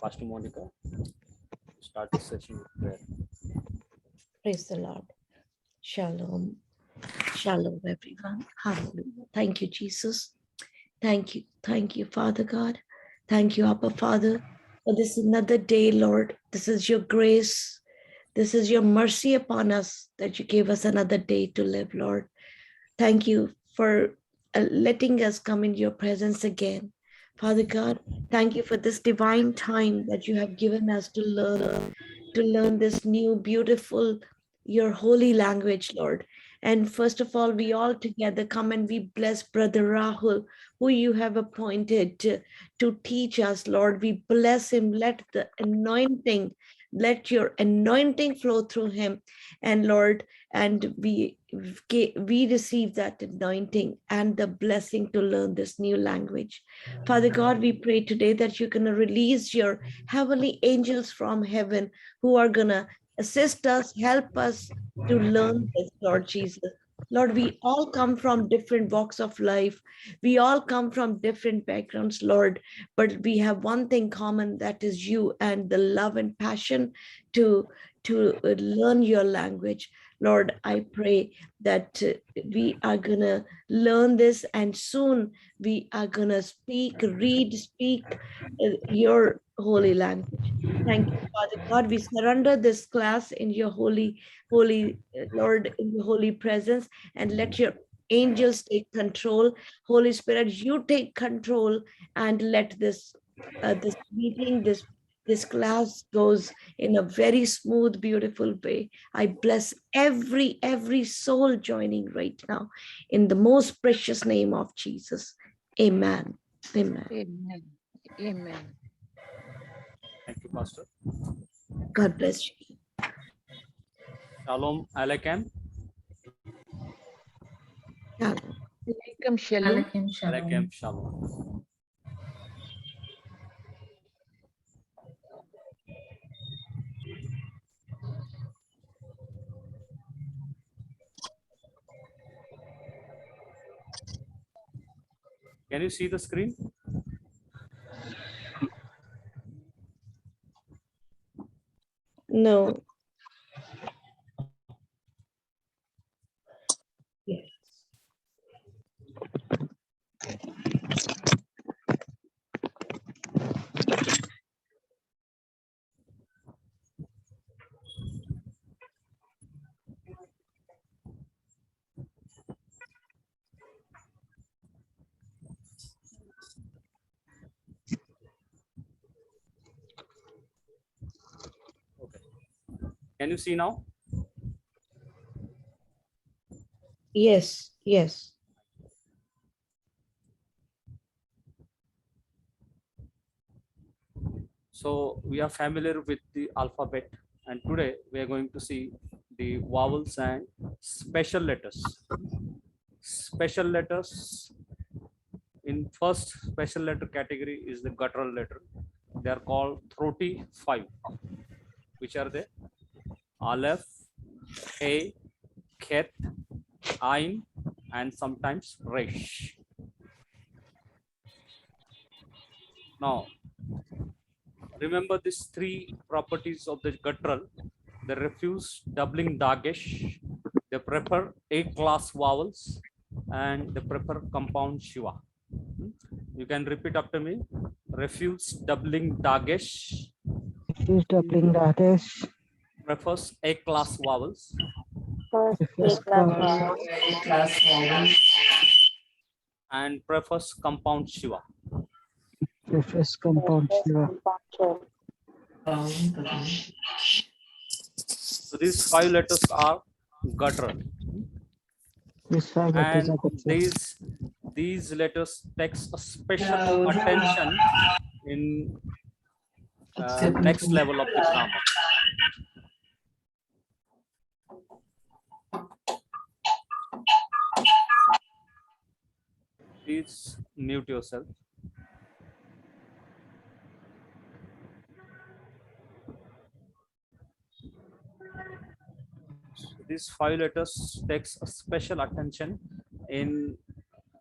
Pastor Monica, start the session with prayer. Praise the Lord. Shalom. Shalom, everyone. Hallelujah. Thank you, Jesus. Thank you. Thank you, Father God. Thank you, Abba Father, for this another day, Lord. This is your grace. This is your mercy upon us that you gave us another day to live, Lord. Thank you for letting us come in your presence again. Father God, thank you for this divine time that you have given us to learn this new, beautiful, your holy language, Lord. And first of all, we all together come and we bless Brother Rahul, who you have appointed to teach us, Lord. We bless him. Let the anointing, let your anointing flow through him. And Lord, and we receive that anointing and the blessing to learn this new language. Father God, we pray today that you're going to release your heavenly angels from heaven who are going to assist us, help us to learn this, Lord Jesus. Lord, we all come from different walks of life. We all come from different backgrounds, Lord, but we have one thing common, that is you and the love and passion to learn your language. Lord, I pray that we are going to learn this, and soon we are going to speak your holy language. Thank you, Father God. We surrender this class in your holy, Lord, in your holy presence, and let your angels take control. Holy Spirit, you take control, and let this this meeting, this class goes in a very smooth, beautiful way. I bless every soul joining right now in the most precious name of Jesus. Amen. Amen. Amen. Amen. Thank you, Pastor. God bless you. Shalom Aleichem. Shalom. Alaikum shalom. Aleichem Shalom. Can you see the screen? No. Yes. Okay. Can you see now? Yes. Yes. So we are familiar with the alphabet, and today we are going to see the vowels and special letters. Special letters, in first special letter category is the guttural letter. They are called throaty 5, which are the Aleph, A, Ket, Ain, and sometimes Resh. Now, remember these three properties of the guttural. They refuse doubling dagesh, they prefer A-class vowels, and they prefer compound shiva. You can repeat after me. Refuse doubling dagesh, Refuse doubling dagesh, prefers A-class vowels, prefers and prefers compound shiva. compound shiva. So these 5 letters are guttural, These 5 letters and are guttural. these letters takes a special attention in next level of the grammar. Please mute yourself. These 5 letters takes a special attention in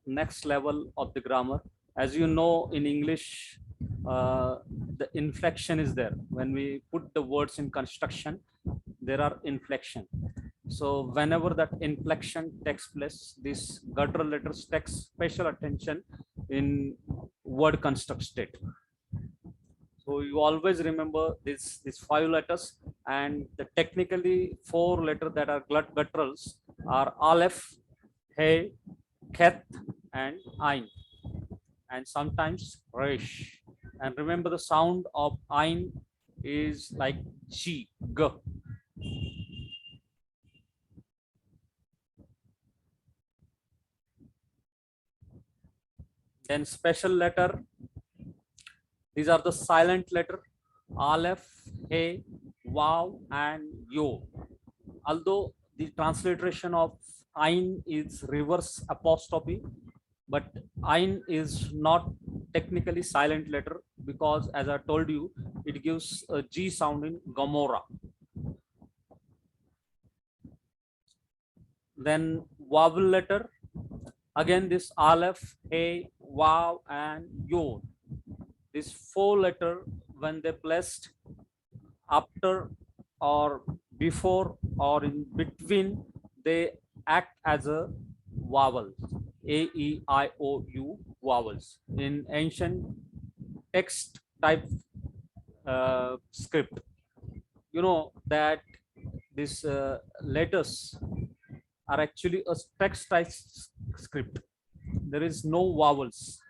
next level of the grammar. As you know, in English the inflection is there. When we put the words in construction, there are inflection. So whenever that inflection takes place, these guttural letters take special attention in word construct state. So you always remember these 5 letters, and the technically 4 letters that are gutturals are Aleph, He, Keth, and Ain, and sometimes Resh. And remember, the sound of Ain is like G, G. Then special letter. These are the silent letter: Aleph, He, Waw, and Yo. Although the transliteration of Ain is reverse apostrophe, but Ain is not technically silent letter, because as I told you, it gives a G sound in Gomorrah. Then vowel letter, again this Aleph, He, Waw, and Yod. These 4 letter, when they placed after or before or in between, they act as a vowel. A, E, I, O, U vowels in ancient text type script. You know that these letters are actually a text type script. There is no vowels.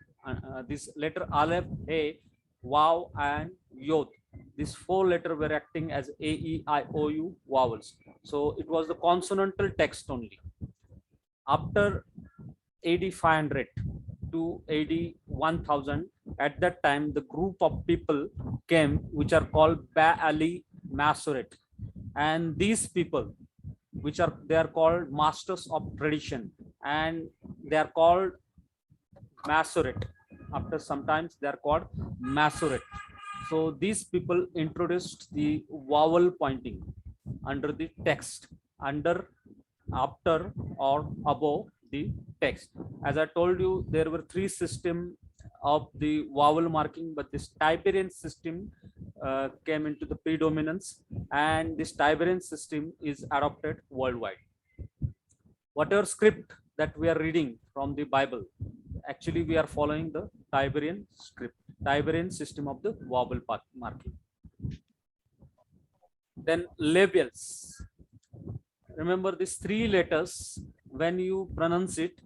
This letter Aleph, A, Waw, and Yod, these 4 letters were acting as A, E, I, O, U vowels. So it was the consonantal text only. After AD 500 to AD 1000, at that time, the group of people came, which are called Ba'ali Masoret. And these people, they are called masters of tradition, and they are called Masoret. After sometimes they are called Masoret. So these people introduced the vowel pointing under the text, under, after, or above the text. As I told you, there were 3 systems of the vowel marking, but this Tiberian system came into the predominance, and this Tiberian system is adopted worldwide. Whatever script that we are reading from the Bible, actually we are following the Tiberian script, Tiberian system of the vowel marking. Then labials. Remember these 3 letters, when you pronounce it,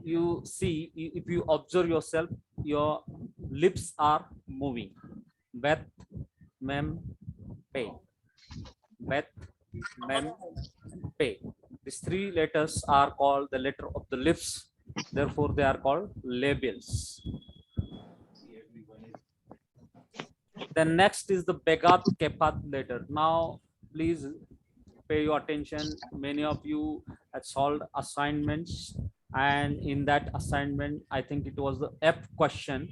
you see, if you observe yourself, your lips are moving. Bet, mem, pe. Bet, mem, pe. These 3 letters are called the letter of the lips. Therefore, they are called labials. Then next is the Begat Kepat letter. Now, please pay your attention. Many of you had solved assignments, and in that assignment, I think it was the F question,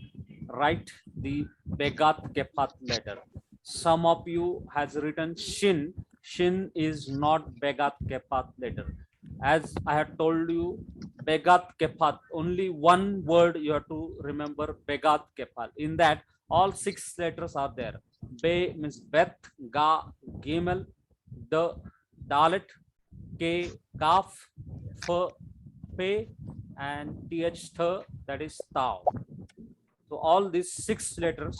write the Begat Kepat letter. Some of you has written Shin. Shin is not Begat Kepat letter. As I had told you, Begat Kepat, only one word you have to remember, Begat Kepat. In that, all 6 letters are there. Be means Beth, Ga, Gimel, the Dalet, K, Kaf, F, Pe, and Th, Th, that is Tau. So all these 6 letters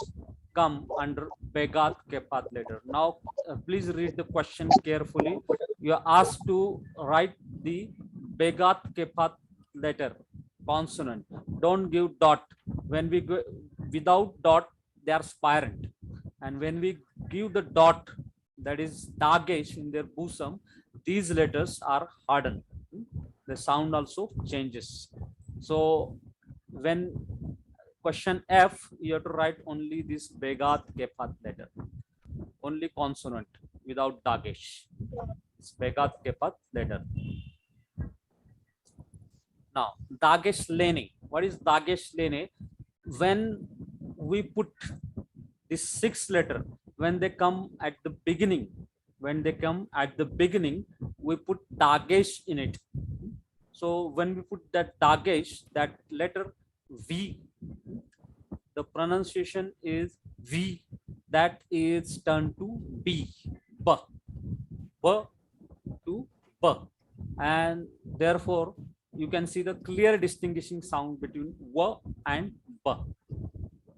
come under Begat Kepat letter. Now, please read the question carefully. You are asked to write the Begat Kepat letter, consonant. Don't give dot. When we go without dot, they are spirant. And when we give the dot, that is dagesh in their bosom, these letters are hardened. The sound also changes. So when question F, you have to write only this Begat Kepat letter, only consonant without dagesh. It's Begat Kepat letter. Now, Dagesh Lene. What is Dagesh Lene? When we put this 6 letter, when they come at the beginning, we put Dagesh in it. So when we put that Dagesh, that letter V, the pronunciation is V, that is turned to B, B, B to B, and therefore you can see the clear distinguishing sound between W and B.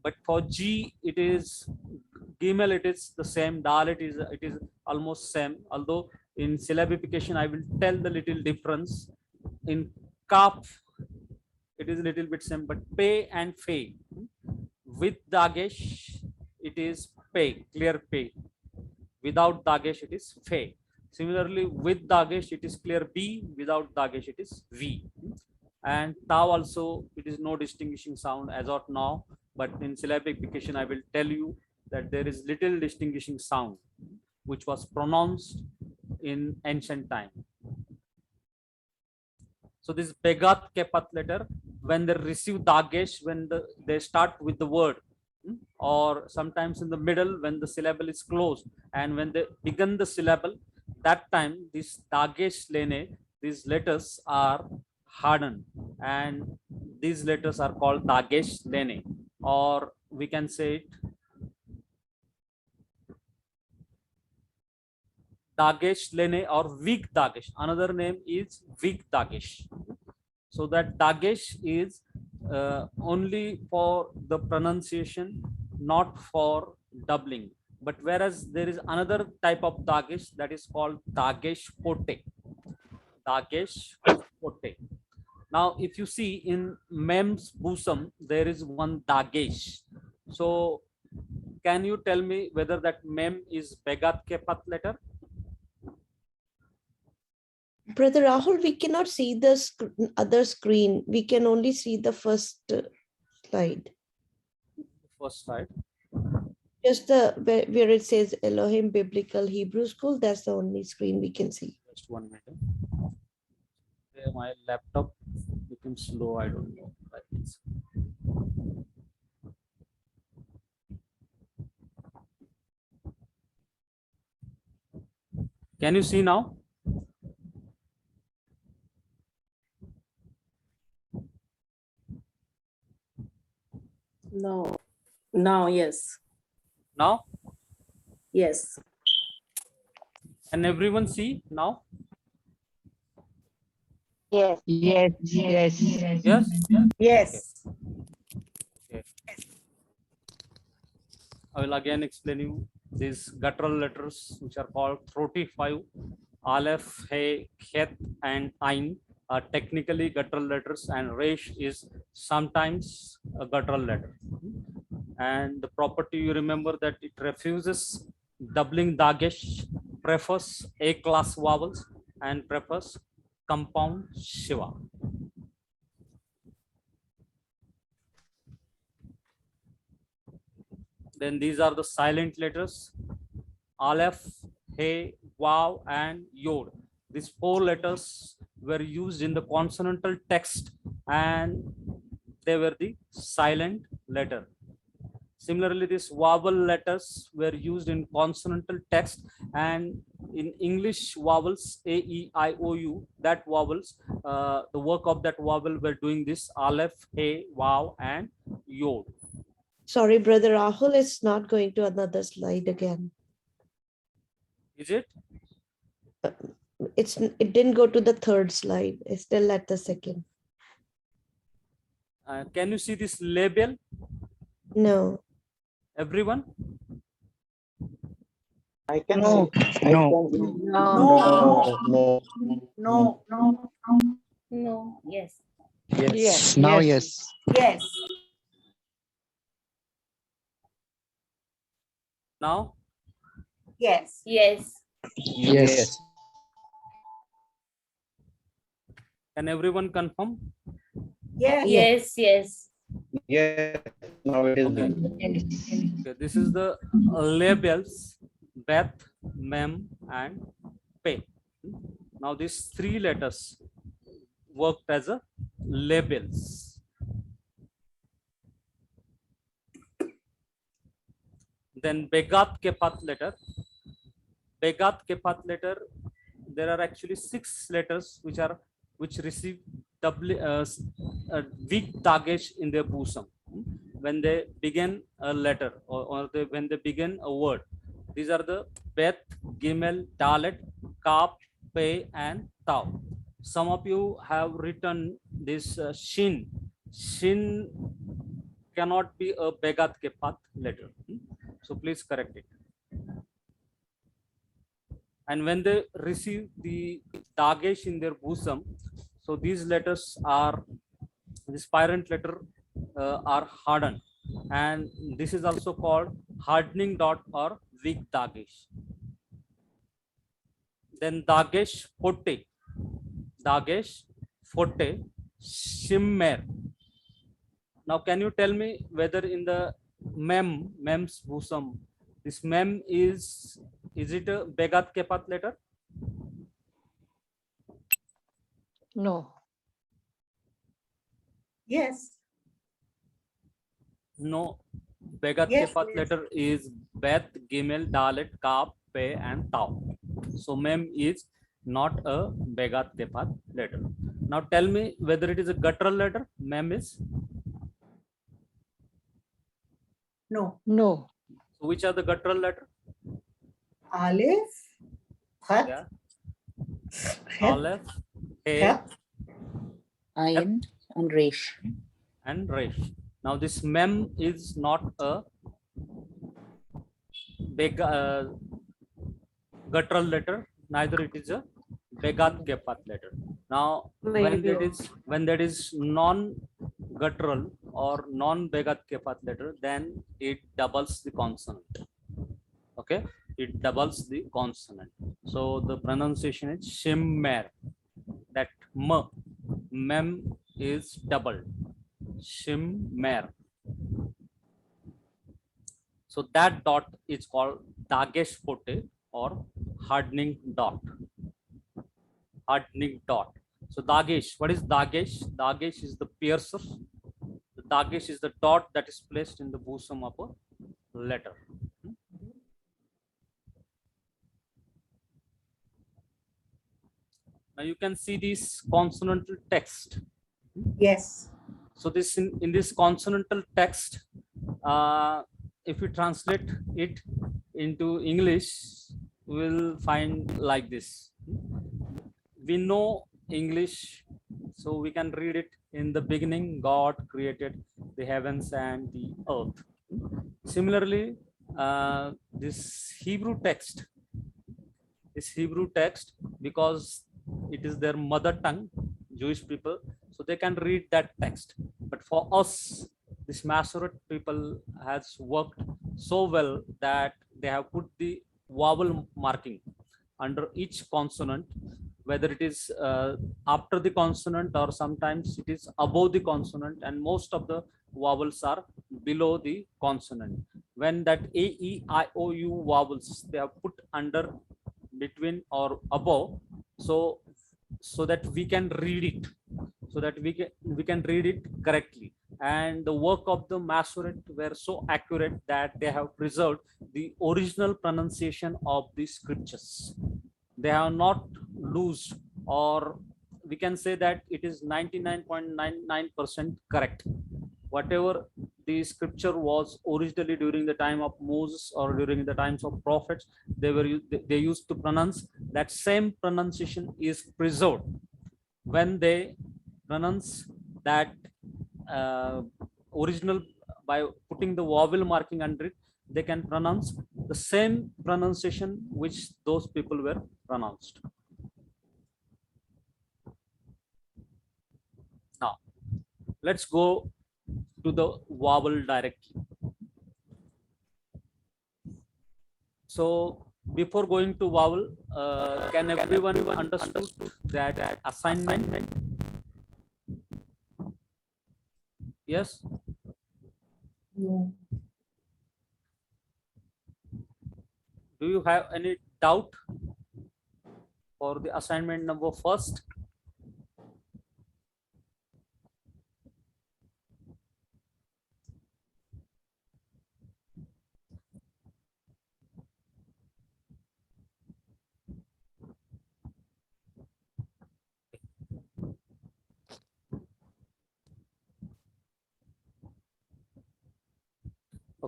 But for G, it is Gimel, it is the same. Dal, it is almost same. Although in syllabification, I will tell the little difference. In Kaf, it is a little bit same, but Pe and Fe. With Dagesh, it is Pe, clear Pe. Without Dagesh, it is Fe. Similarly, with Dagesh, it is clear B. Without Dagesh, it is V. And Tau also, it is no distinguishing sound as of now. But in syllabification, I will tell you that there is little distinguishing sound which was pronounced in ancient time. So this Begat Kepat letter, when they receive Dagesh, when they start with the word, or sometimes in the middle when the syllable is closed, and when they begin the syllable, that time this Dagesh Lene, these letters are hardened, and these letters are called Dagesh Lene, or we can say it Dagesh Lene or weak Dagesh. Another name is weak Dagesh. So that Dagesh is only for the pronunciation, not for doubling. But whereas there is another type of Dagesh that is called Dagesh Pote. Dagesh Pote. Now, if you see in Mem's Busam, there is one Dagesh. So, can you tell me whether that Mem is Begat Kepat letter? Brother Rahul, we cannot see the other screen. We can only see the first slide. First slide. Just the where it says Elohim Biblical Hebrew School. That's the only screen we can see. Just 1 minute. My laptop became slow. I don't know. Can you see now? No. No, yes. Now? Yes. Can everyone see now? Yes. Yes, yes. Yes? Yes. Okay. I will again explain you these guttural letters which are called throaty 5, Aleph, He, Chet, and Ain are technically guttural letters, and Resh is sometimes a guttural letter. And the property, you remember that it refuses doubling Dagesh, prefers A-class vowels, and prefers compound Shiva. Then these are the silent letters: Aleph, He, Waw, and Yod. These 4 letters were used in the consonantal text, and they were the silent letter. Similarly, these vowel letters were used in consonantal text, and in English vowels, A, E, I, O, U, that vowels, the work of that vowel were doing this: Aleph, He, Waw, and Yod. Sorry, Brother Rahul, it's not going to another slide again. Is it? It didn't go to the third slide. It's still at the second. Can you see this label, No. everyone? I can No, see. no. No. No. No. Yes. Yes. Now, yes. Yes. Now? Yes. Yes. Yes. Can everyone confirm? Yes. Yes. Yes. Yes. Now it is Okay. done. Okay, this is the labels: Beth, Mem, and Pe. Now these 3 letters worked as a labels. Then Begat Kepat letter. Begat Kepat letter, there are actually 6 letters which receive weak Dagesh in their bosom. when they begin a letter or when they begin a word. These are the Bet, Gimel, Dalet, Kaf, Pe, and Tau. Some of you have written this Shin. Shin cannot be a Begat Kepat letter. So please correct it. And when they receive the Dagesh in their bosom, so these letters are, this parent letter are hardened, and this is also called hardening dot or weak Dagesh. Then Dagesh Forte, Dagesh Forte, Shimmer. Now, can you tell me whether in the mem's bosom, this mem is it a Begat Kepat letter? No. Yes. No, Begat Yes, Kepat yes. letter is Bet, Gimel, Dalet, Kaf, Pe, and Tau. So mem is not a Begat Kepat letter. Now tell me whether it is a guttural letter. Mem is. No. No. So which are the guttural letter? Aleph, Khat, Yeah. Hep, Aleph, He, Hep, Ayin and Resh. and Resh. Now this mem is not a guttural letter, neither it is a Begat Kepat letter. Now when that is non-guttural or non-Begat Kepat letter, then it doubles the consonant. Okay, it doubles the consonant. So the pronunciation is Shimmer. That mem is doubled. Shimmer. So that dot is called Dagesh Forte or hardening dot. Hardening dot. So Dagesh, what is Dagesh? Dagesh is the piercer. The Dagesh is the dot that is placed in the bosom of a letter. Now you can see this consonantal text. yes. So this in this consonantal text, if we translate it into English, we'll find like this. We know English, so we can read it. In the beginning, God created the heavens and the earth. Similarly, this Hebrew text, because it is their mother tongue, Jewish people, so they can read that text. But for us, this Masoret people has worked so well that they have put the vowel marking under each consonant, whether it is after the consonant or sometimes it is above the consonant, and most of the vowels are below the consonant. When that A, E, I, O, U vowels, they are put under, between, or above, so that we can read it, we can read it correctly. And the work of the Masoret were so accurate that they have preserved the original pronunciation of the scriptures. They have not lost, or we can say that it is 99.99% correct. Whatever the scripture was originally during the time of Moses or during the times of prophets, they used to pronounce, that same pronunciation is preserved. When they pronounce that original by putting the vowel marking under it, they can pronounce the same pronunciation which those people were pronounced. Now, let's go to the vowel directly. So before going to vowel, can everyone understood that assignment? Yes? No. Do you have any doubt for the assignment number first?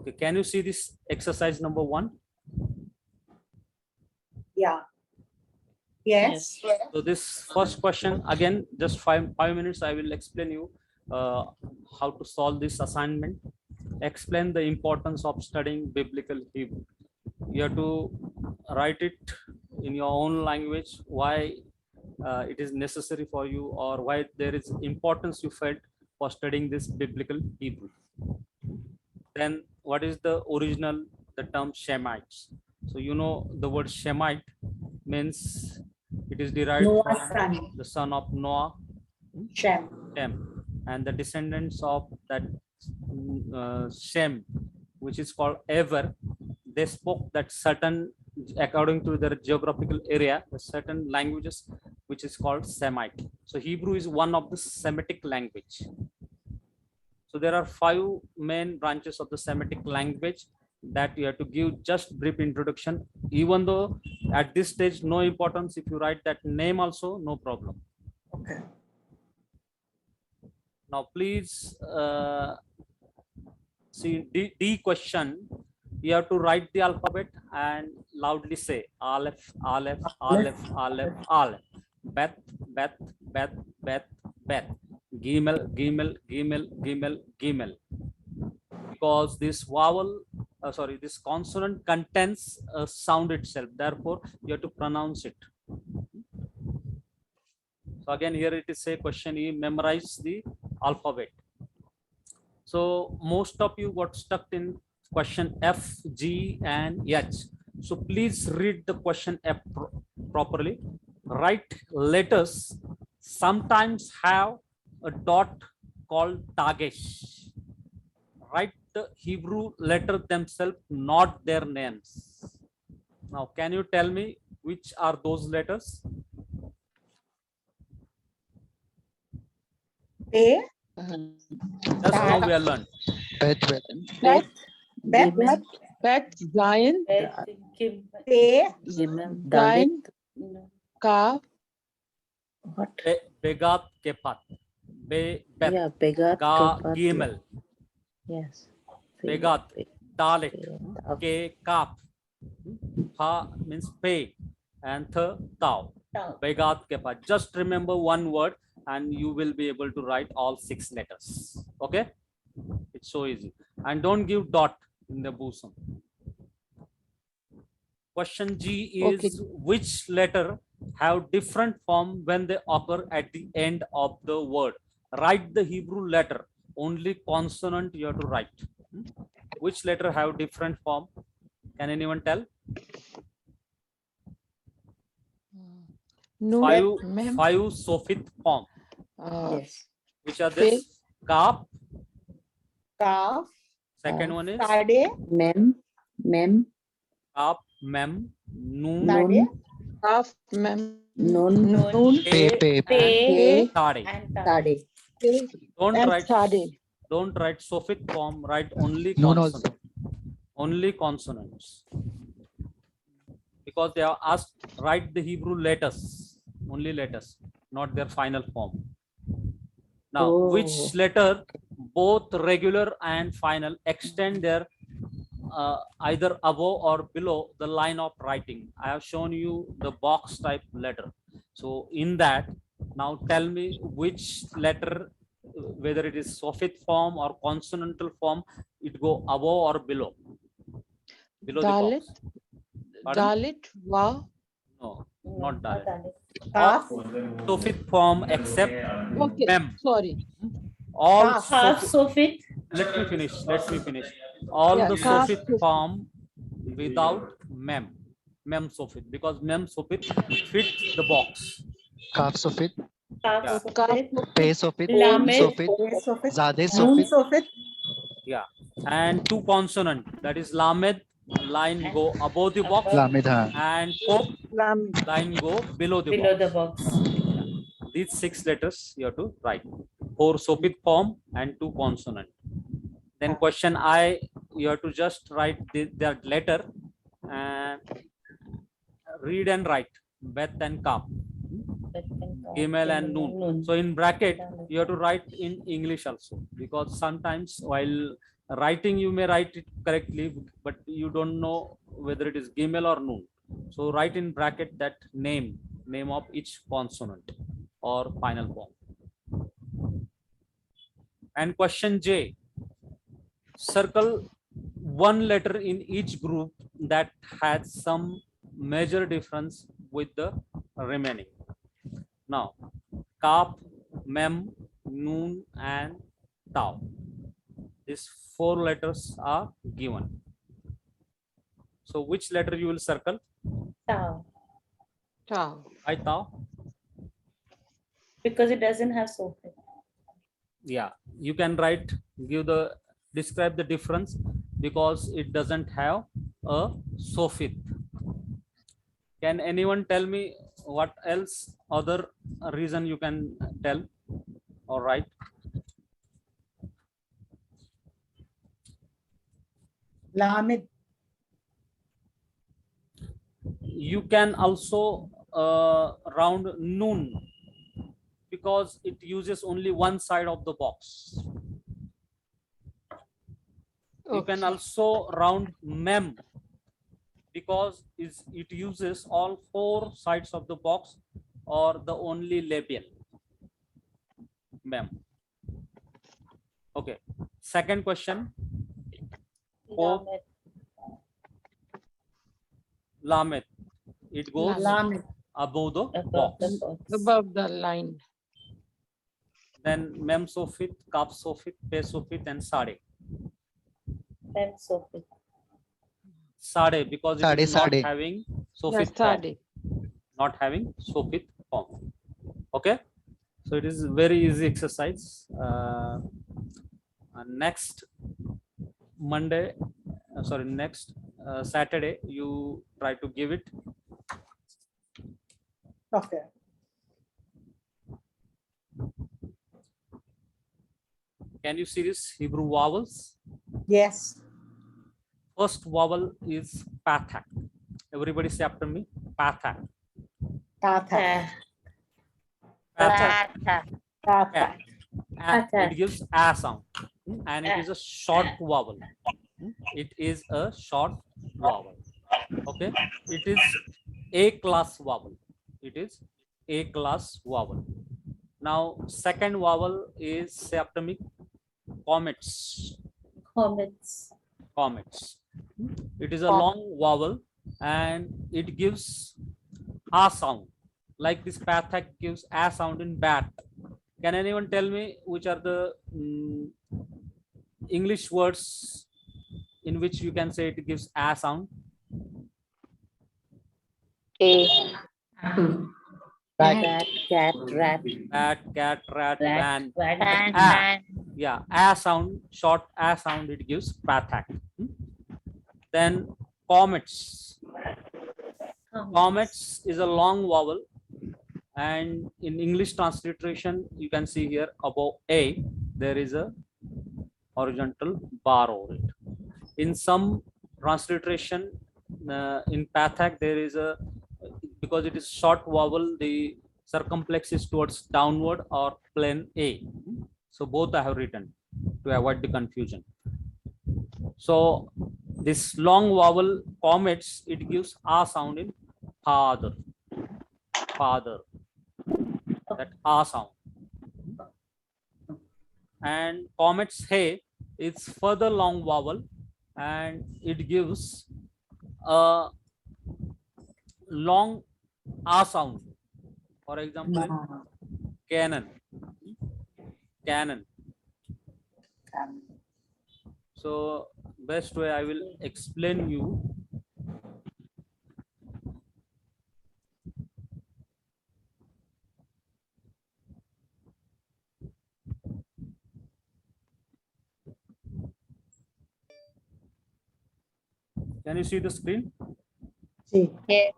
Okay, can you see this exercise number 1? Yeah. Yes. So this first question, again, just five minutes, I will explain you how to solve this assignment. Explain the importance of studying biblical Hebrew. You have to write it in your own language, why it is necessary for you, or why there is importance you felt for studying this biblical Hebrew. Then what is the original, the term Shemites? So you know the word Shemite means it is derived Noah's from son. the son of Noah, Shem. Shem, and the descendants of that Shem, which is called Ever. They spoke that certain, according to their geographical area, the certain languages which is called Semite. So Hebrew is one of the Semitic language. So there are 5 main branches of the Semitic language that you have to give just brief introduction. Even though at this stage no importance, if you write that name also, no problem. Okay. Now please see D question. You have to write the alphabet and loudly say Aleph, Aleph, Aleph, Aleph, Aleph, Bet, Bet, Bet, Bet, Bet, Gimel, Gimel, Gimel, Gimel, Gimel. Because this vowel, this consonant contains a sound itself. Therefore, you have to pronounce it. So again, here it is a question, you memorize the alphabet. So most of you got stuck in question F, G, and H. So please read the question F properly. Write letters sometimes have a dot called Dagesh. Write the Hebrew letter themselves, not their names. Now, can you tell me which are those letters? A. Just now we are learned. Bet, Bet. Bet, Zion, Bet, Gimel. A. Zion, No. Ka, What? Begat Kepat. Bet, yeah, Begat, Ga, Kepat, Gimel. yes. Begat, Dalet, Ke, Kap. Pa means pay, and Th, Tau. Tau. Begat Kepat. Just remember one word and you will be able to write all 6 letters. Okay? It's so easy. And don't give dot in the bosom. Question G is, Okay. which letter have different form when they occur at the end of the word? Write the Hebrew letter. Only consonant you have to write. Which letter have different form? Can anyone tell? Nun, Five Sophit form. yes. Which are this? Kaf. Kaf. Second one is Tade. Mem, Kaf, Mem, Noon, Tade. Kaf, Mem, Nun, Pe, Pe, Tade. and Tade. Don't write Sophit form. Write only Noon consonant. also. Only consonants. Because they are asked write the Hebrew letters, only letters, not their final form. Now, which letter, both regular and final, extend their either above or below the line of writing? I have shown you the box type letter. So in that, now tell me which letter, whether it is Sophit form or consonantal form, it go above or below? Below Dalit, the box. Pardon? Dalit, Wa. No, No, not Dalit. Kaf. Sophit form except Okay, Mem. sorry. All Kaf. Half Sophit, Sophit. let me finish. All Yeah, the Kaf Sophit Sophit. form without Mem. Mem Sophit, because Mem Sophit fits the box. Kaf Sofit, Half Yeah. Sophit. Pe Sofit, Lamed. Sofit, A. Sofit. Zade Noon Sofit, Sofit. Yeah. And 2 consonant, that is Lamed, line go above the box, Above. Lamidha. and Pop, line go below the Below box. the box. These 6 letters you have to write. 4 Sophit form and 2 consonant. Then question I, you have to just write that letter and read and write Bet and Kaf, Gimel and Noon. So in bracket, you have to write in English also, because sometimes while writing you may write it correctly, but you don't know whether it is Gimel or Noon. So write in bracket that name of each consonant or final form. And question J, circle one letter in each group that has some major difference with the remaining. Now, Kaf, Mem, Noon, and Tau. These 4 letters are given. So which letter you will circle? Tau. Tau. Why Tau? Because it doesn't have suffix. Yeah, you can write, describe the difference because it doesn't have a suffix. Can anyone tell me what else other reason you can tell or write? Lamed. You can also round Noon because it uses only one side of the box. You can Okay. also round Mem because it uses all 4 sides of the box or the only label. Mem. Okay. Second question. Oh. Lamed. Lamed. It goes Lamed. above the Above box. the box. Above the line. Then Mem Sofit, Kaf Sofit, Pe Sofit, and Sade. Mem suffix. Sade because it is not Sade. having Yes, Sofit form. Sade. Not having Sofit form. Okay. So it is very easy exercise. Next Monday, next Saturday, you try to give it. Okay. Can you see this Hebrew vowels? Yes. First vowel is Pathak. Everybody say after me. Pathak. Tata. Pathak. Tata. Tata. It gives a sound, and it is a short vowel. It is a short vowel. Okay. It is A class vowel. It is A class vowel. Now, second vowel is, say after me, comets. Comets. Comets. It is a long vowel and it gives a sound. Like this Pathak gives a sound in bat. Can anyone tell me which are the English words in which you can say it gives a sound? A. Rat, cat, rat. Bat, cat, rat, van. Van, Ah. Yeah, a sound, short a sound it gives Pathak. Then comets. Comets is a long vowel, and in English transliteration you can see here above A there is a horizontal bar over it. In some transliteration in Pathak there is a, because it is short vowel, the circumflex is towards downward or plain A. So both I have written to avoid the confusion. So this long vowel comets, it gives a sound in father. Father. That a sound. And comets hey, it's further long vowel and it gives a long a sound. For example, in cannon. Cannon. So best way I will explain you. Can you see the screen? See. Yes.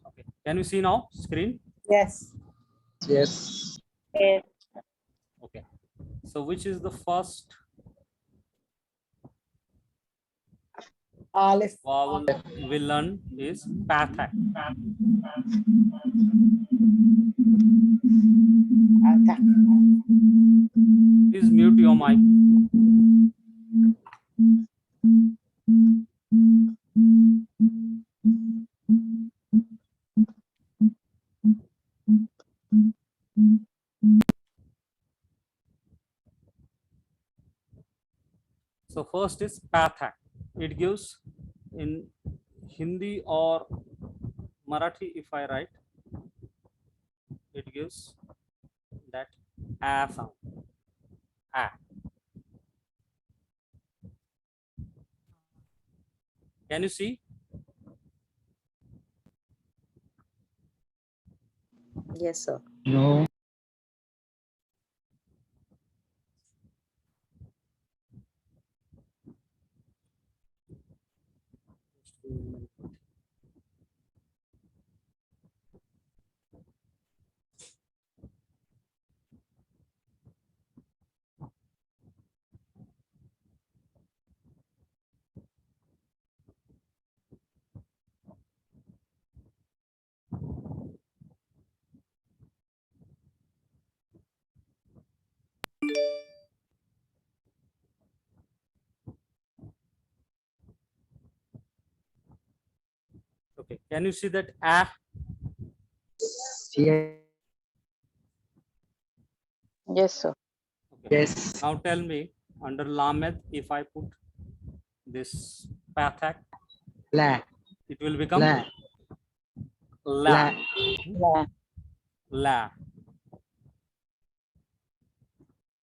Okay. Can you see now screen? Yes. Yes. Yes. Okay. So which is the first Aleph. vowel we learn is pathak. Attack. Please mute your mic. So first is pathak. It gives in Hindi or Marathi, if I write, it gives that a sound. A. Can you see? Yes, sir. No. Okay. Can you see that a? Yes. Yes, sir. Okay. Yes. Now tell me under Lamed, if I put this pathak, La. it will become La. la. La. La. La.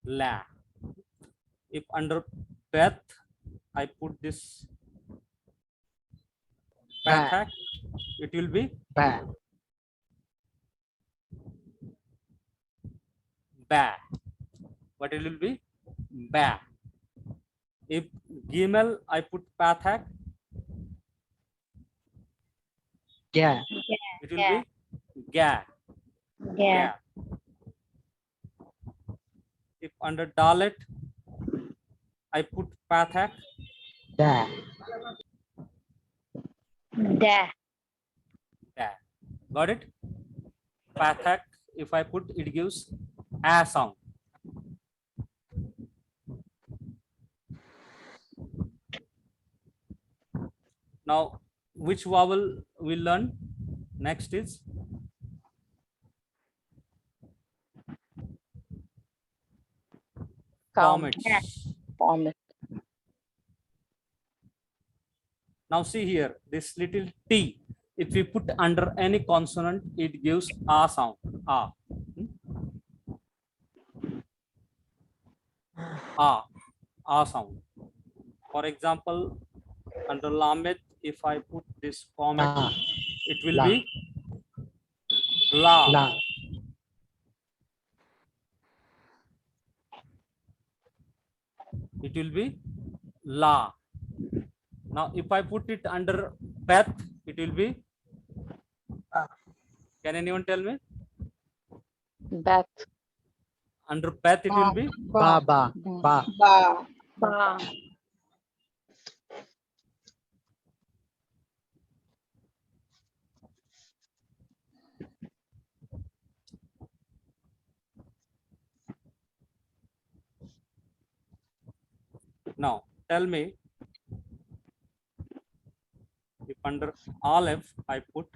La. If under Beth, I put this Ba. pathak, it will be Ba. ba. But it will be ba. If Gimel, I put pathak, Yeah. it will be ga. Yeah. Ga. If under Dalet, I put pathak, Da. Da. da. Got it? Pathak, if I put, it gives a sound. Now, which vowel we learn? Next is Count. comets. Format. Now see here, this little t, if we put under any consonant, it gives a sound. A. A sound. For example, under Lamed, if I put this comet, La. it will La. be la. La. It will be la. Now, if I put it under Beth, it will be. Can anyone tell me? Bath. Under Beth, it will be. Ba. Ba. Ba. Ba. Ba. Now, tell me if under Aleph I put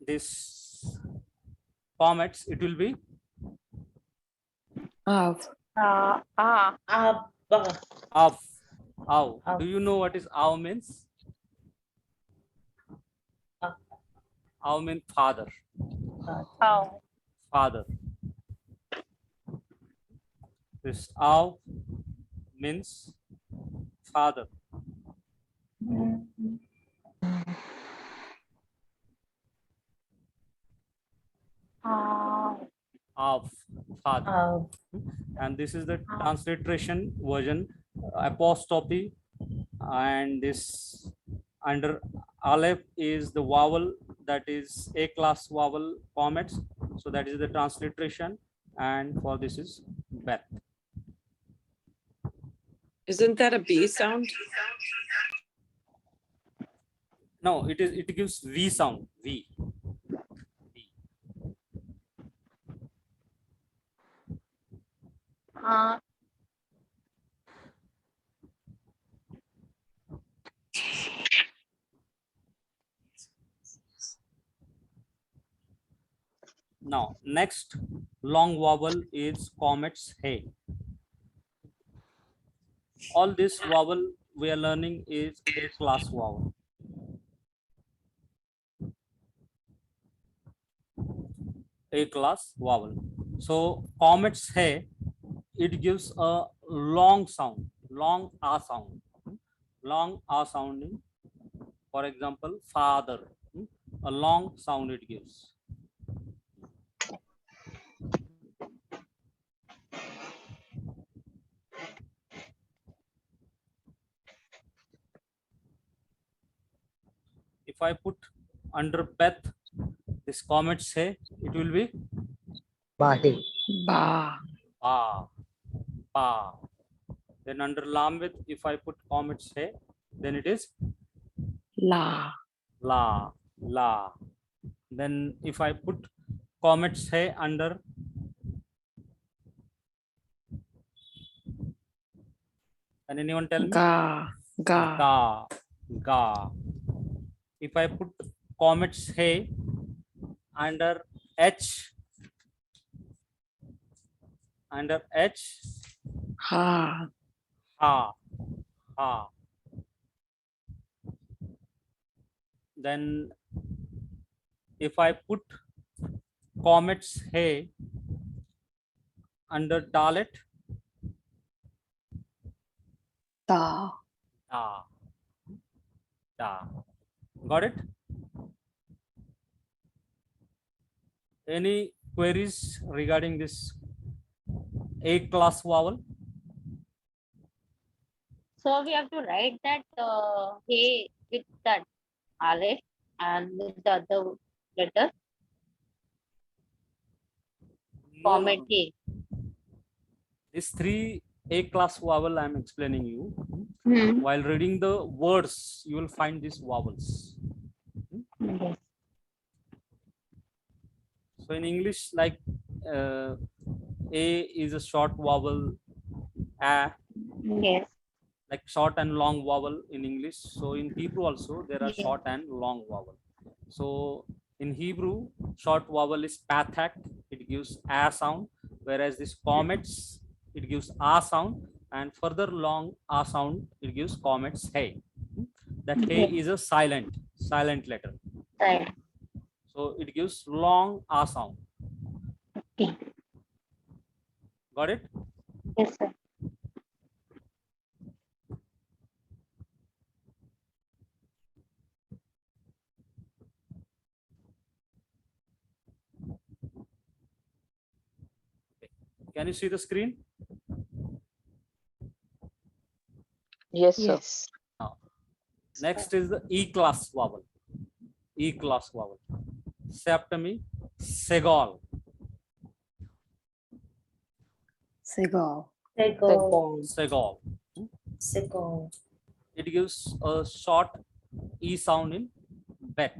this comets, it will be Of. Ah. Ba. av. Av. Av. Do you know what is av means? Av. Av means father. Cow. Father. This av means father. Of father. And this is the transliteration version, apostrophe, and this under Aleph is the vowel, that is A class vowel comets. So that is the transliteration, and for this is Beth. Isn't that a B sound? No, it gives V sound. V. Uh, Now, next long vowel is comet's hey. All this vowel we are learning is A class vowel. A class vowel. So comet's hey, it gives a long sound, long a sound, long a sounding. For example, father, a long sound it gives. If I put under Beth, this comet say it will be Bahe. Ba. pa, pa. Then under Lamvit, if I put comet say, then it is La. la, la. Then if I put comet say under can anyone tell me? Ga. Ga. Ga, ga. If I put comets hey under H, Ha. ha, ha. Then if I put comets hey under Dalet, Da. da, da. Got it? Any queries regarding this A class vowel? so we have to write that hey with that aleph and with the other letter. No, Comet hey. These three A class vowel I am explaining you. Hmm. While reading the words, you will find these vowels. Yes. So in English, like A is a short vowel, A, Yes. like short and long vowel in English. So in Hebrew also there are Yeah. short and long vowel. So in Hebrew, short vowel is pathak, it gives A sound, whereas this comets, it gives A sound, and further long A sound, it gives comets hey. That hey is a silent letter. Right. So it gives long A sound. Okay. Got it? Yes, sir. Can you see the screen? Yes, sir. Yes. Next is the E class vowel. E class vowel. Say after me, Segal. Segal. Sego. Segal. Sego. It gives a short E sound in bet.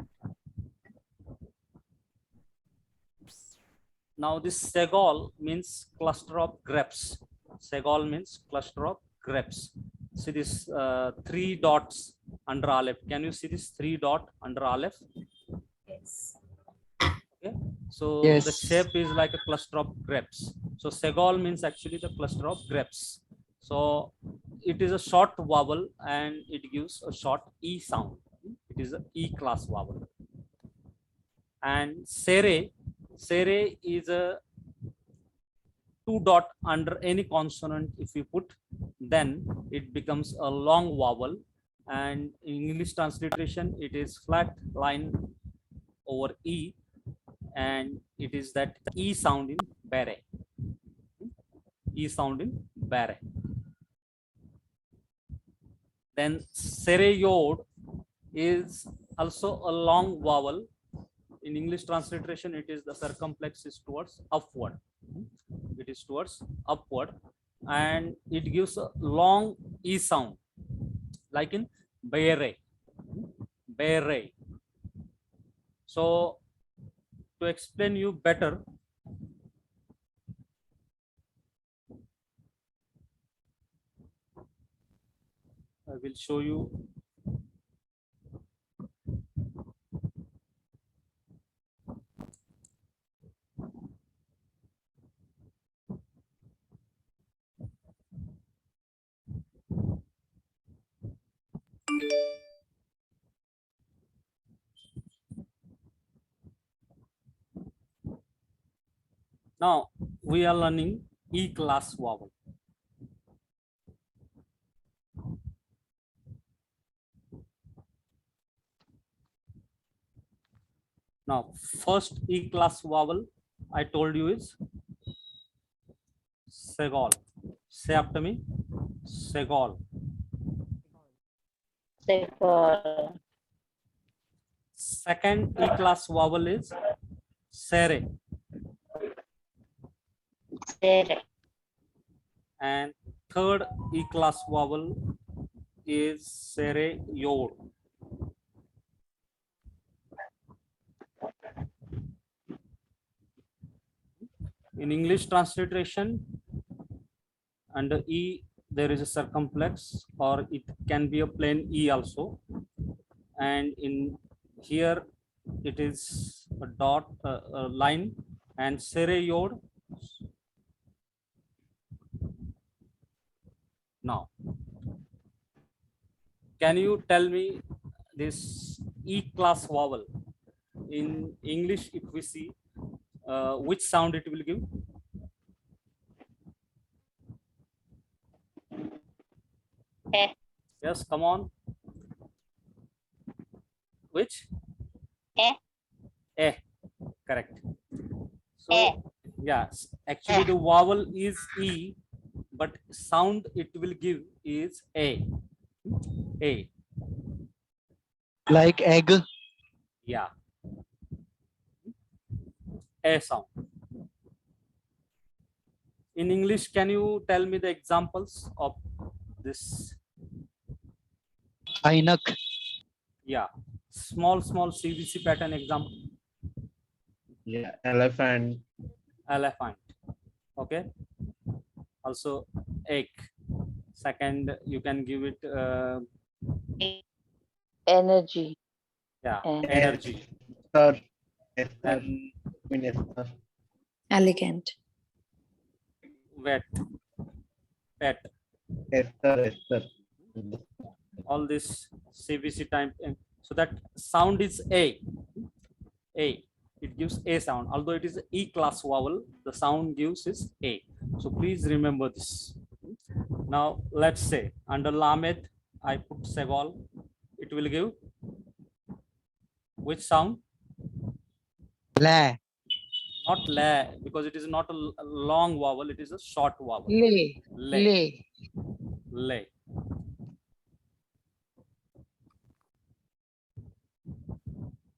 Now this Segal means cluster of grapes. Segal means cluster of grapes. See this three dots under Aleph. Can you see this three dot under Aleph? Yes. Okay. So Yes. the shape is like a cluster of grapes. So Segal means actually the cluster of grapes. So it is a short vowel and it gives a short E sound. It is a E class vowel. And Sere is a two dot under any consonant. If we put, then it becomes a long vowel. And in English transliteration, it is flat line over E, and it is that E sound in bere. E sound in bere. Then Sereyod is also a long vowel. In English transliteration, it is the circumflex is towards upward. It is towards upward, and it gives a long E sound, like in bere, bere. So to explain you better, I will show you. Now we are learning E class vowel. Now first E class vowel I told you is segol. Say after me, segol. Segol. Second E class vowel is sere, Sere. and third E class vowel is sere yod. In English transliteration, under E there is a circumflex, or it can be a plain E also, and in here it is a dot, a line, and sere yod. Now can you tell me this E class vowel in English, if we see, which sound it will give? Eh. Yes, come on. Which? Eh. Eh, correct. So Eh. yes, actually the vowel is E, but sound it will give is A. A. Like egg. Yeah. A sound. In English, can you tell me the examples of this? Ainak. Yeah. Small CVC pattern example. Yeah, elephant. Elephant. Okay. Also egg. Second, you can give it Energy. yeah, And energy. Esther. Esther. And Esther. Elegant. wet, pet. Esther. Esther. All this CVC type. So that sound is A. A. It gives A sound. Although it is E class vowel, the sound gives is A. So please remember this. Now let's say under Lamed, I put segol. It will give which sound? La. Not la, because it is not a long vowel, it is a short vowel. Lay. Le. Lay. Le.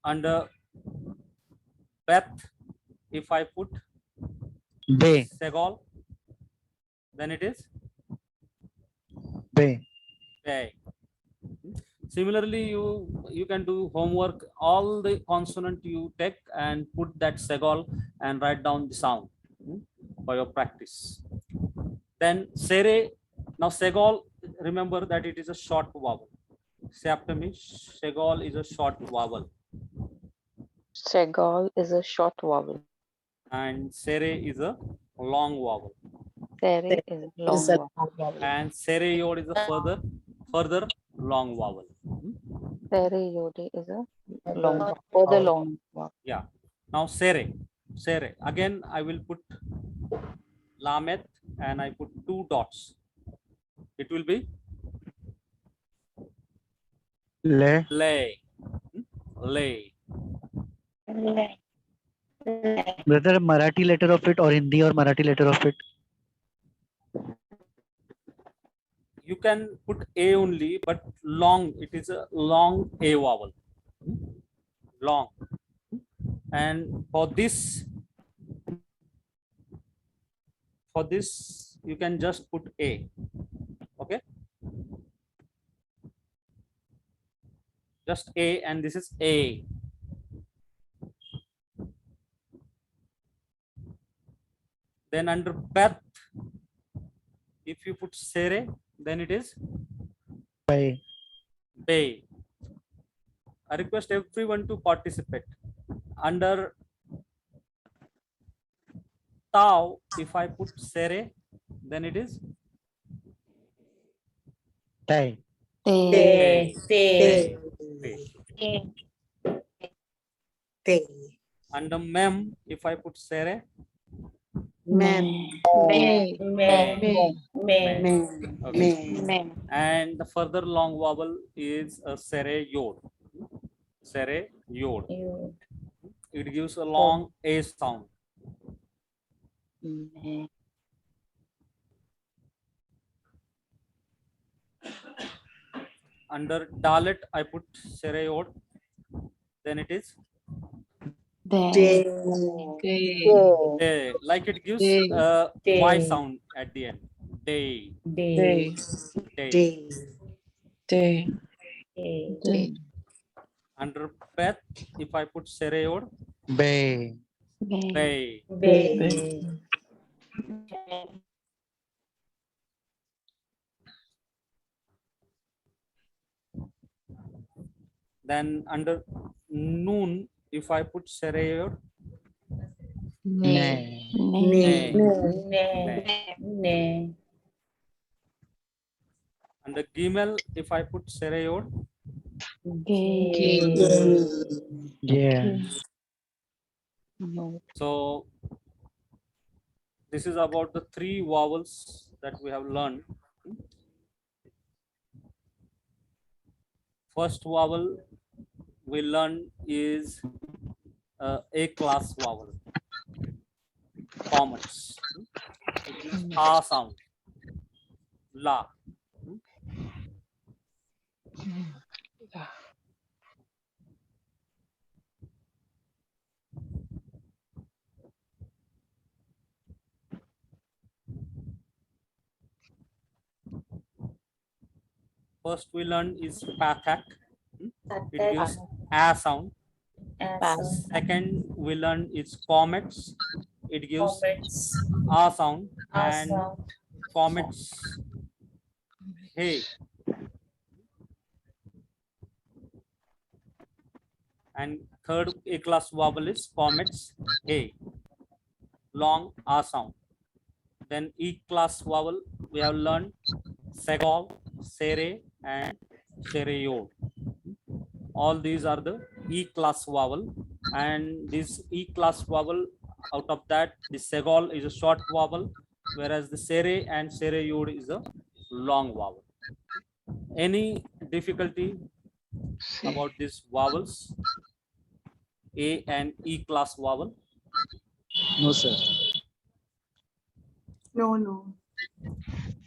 Under Beth, if I put Bay. segol, then it is Bay. Bay. Similarly, you can do homework. All the consonant you take and put that segol and write down the sound for your practice. Then sere. Now segol, remember that it is a short vowel. Say after me, segol is a short vowel. segol is a short vowel. And sere is a long vowel. Sere is a long Is a vowel. long vowel. And sere yod is a further long vowel. Sere yodi is a long Long vowel. Further long vowel. Yeah. Now sere. Again, I will put Lamed and I put 2 dots. It will be Le. lay. Lay. Le. Le. Whether Marathi letter of it or Hindi or Marathi letter of it. You can put A only, but long. It is a long A vowel. Long. And for this you can just put A. Okay. just A, and this is A. Then under Beth, if you put Sere, then it is Bay. Bay. I request everyone to participate. Under Tau, if I put Sere, then it is Tay. Te. Te. Bay. Te. Under Mem, if I put Sere, Men. Me. Me. Me. okay. Mem. And the further long vowel is a Sere Yod. Sere Yod. You. It gives a long A sound. Me. Under Dalet, I put Sere Yod. Then it is De. Day. Like it gives Day. a Day. Y sound at the end. Day. Day. Day. Day. Day. Day. Under Beth, if I put Sere Yod, Bay. Be. Bay. Bay. Then under Noon, if I put Sere Yod, Nay. Ne. Ne. Ne. under Gimel, if I put Sere Yod, Ge. Yeah. No. so this is about the 3 vowels that we have learned. First vowel we learn is A class vowel, comets. It is A sound, La. First we learn is Pathak. It gives A sound. Second we learn is comets. It gives A sound, and comets Hey. And third A class vowel is comets Hey, long A sound. Then E class vowel we have learned Segol, Sere, and Sereyod. All these are the E class vowel, and this E class vowel, out of that, the Segol is a short vowel, whereas the Sere and Sereyod is a long vowel. Any difficulty about these vowels? A and E class vowel? No, sir. No.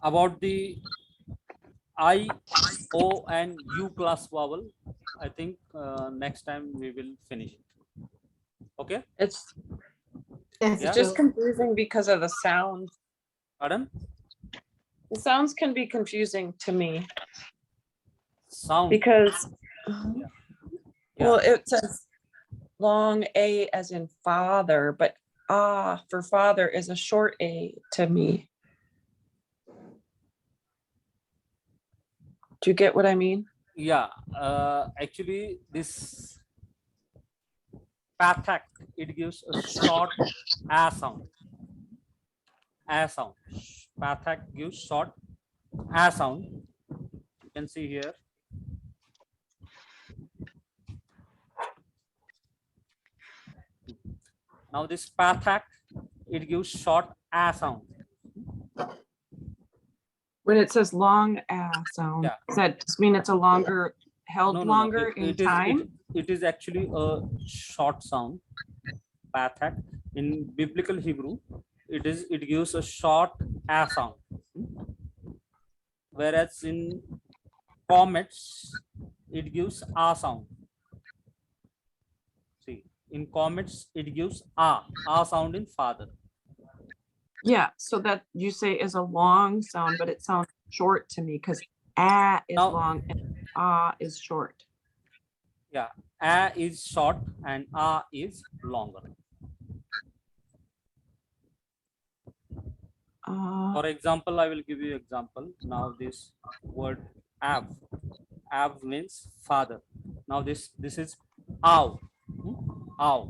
About the I, O, and U class vowel, I think next time we will finish it. Okay, It's Yeah. just confusing because of the sound. pardon? The sounds can be confusing to me Sound. because, Yeah. well, it says long A as in father, but for father is a short A to me. Do you get what I mean? Yeah, actually this Pathak, it gives a short A sound. A sound. Pathak gives short A sound. You can see here. Now this Pathak, it gives short A sound. When it says long sound, Yeah. does that just mean it's a longer, held No. longer It- in it is- time? it is actually a short sound. Pathak. In biblical Hebrew, it gives a short A sound. Whereas in comets, it gives A sound. See, in comets, it gives A sound in father. Yeah, so that you say is a long sound, but it sounds short to me because is Now- long and is short. Yeah, a is short and a is longer. For example, I will give you example. Now this word av. Av means father. Now this is aw. Aw.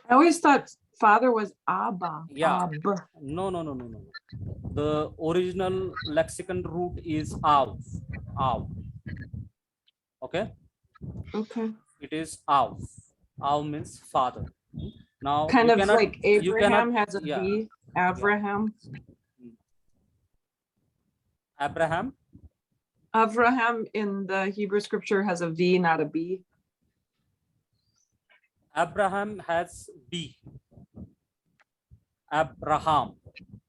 I always thought father was Abba. Yeah. Ab. No. The original lexicon root is aw. Aw. Okay. Okay. It is aw. Aw means father. Now Kind you of cannot, like you cannot, Abraham has a yeah. V. Abraham. Abraham. Abraham in the Hebrew scripture has a V, not a B. Abraham has B. Abraham.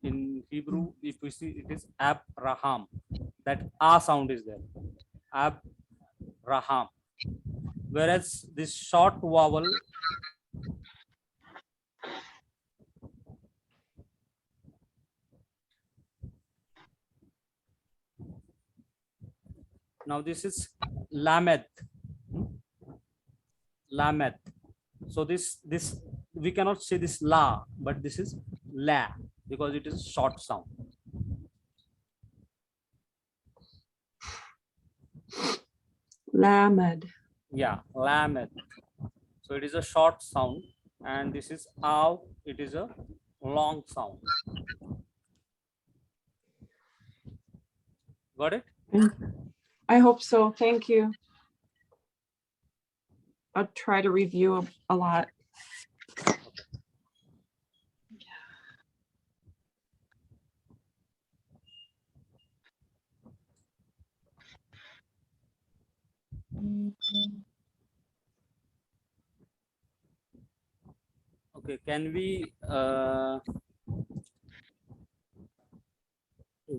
In Hebrew, if we see, it is Abraham. That A sound is there. Abraham. Whereas this short vowel, now this is Lamed. Lamed. So this we cannot say this la, but this is la because it is short sound. Lamed. Yeah, Lamed. So it is a short sound, and this is aw. It is a long sound. Got it? I hope so. Thank you. I'll try to review a lot. Okay, can we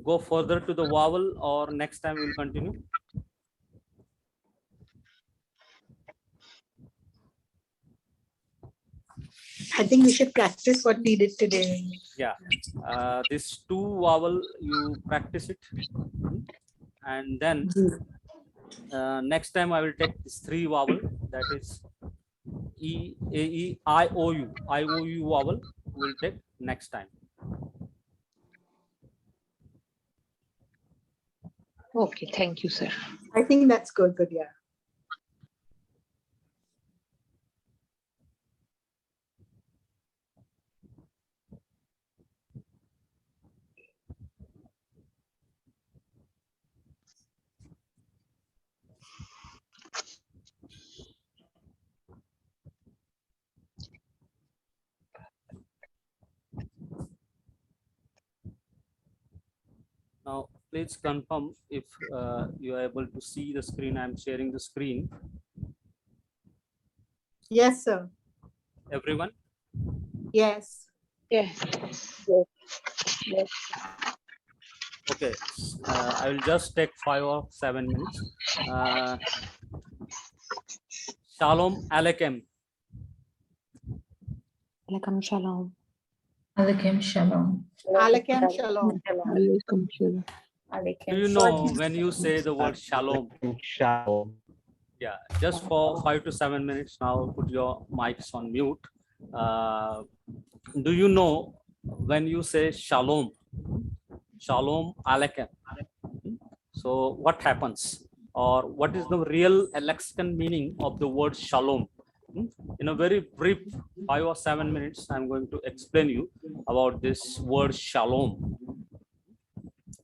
go further to the vowel, or next time we'll continue? I think we should practice what we did today. Yeah, this two vowel, you practice it, and then next time I will take this three vowel, that is E, A, E, I, O, U. I, O, U vowel will take next time. Okay, thank you, sir. I think that's good, yeah. Now, please confirm if you are able to see the screen. I'm sharing the screen. Yes, sir. Everyone? Yes. Yes. Yes. Okay, I will just take 5 or 7 minutes. Shalom Aleichem. Alaikum shalom. Alaikum shalom. Alaikum shalom. Alaikum shalom. Do you know when you say the word shalom? Shalom. Yeah, just for 5 to 7 minutes now, put your mics on mute. Do you know when you say shalom? Shalom Aleichem. So what happens? Or what is the real lexicon meaning of the word shalom? In a very brief 5 or 7 minutes, I'm going to explain you about this word shalom.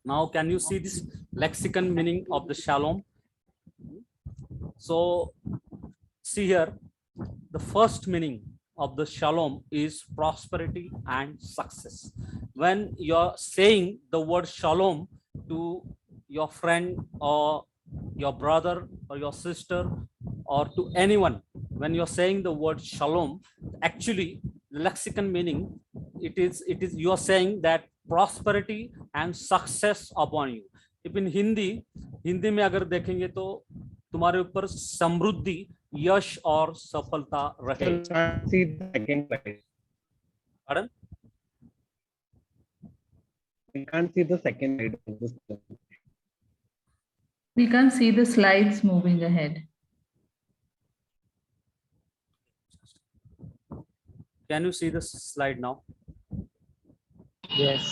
Now, can you see this lexicon meaning of the shalom? So, see here, the first meaning of the shalom is prosperity and success. When you're saying the word shalom to your friend or your brother or your sister or to anyone, when you're saying the word shalom, actually the lexicon meaning, it is you are saying that prosperity and success upon you. If in Hindi में अगर देखेंगे तो तुम्हारे ऊपर समृद्धि, यश और सफलता रहे. See the second slide. Pardon? We can't see the second slide of this. We can't see the slides moving ahead. Can you see the slide now? Yes.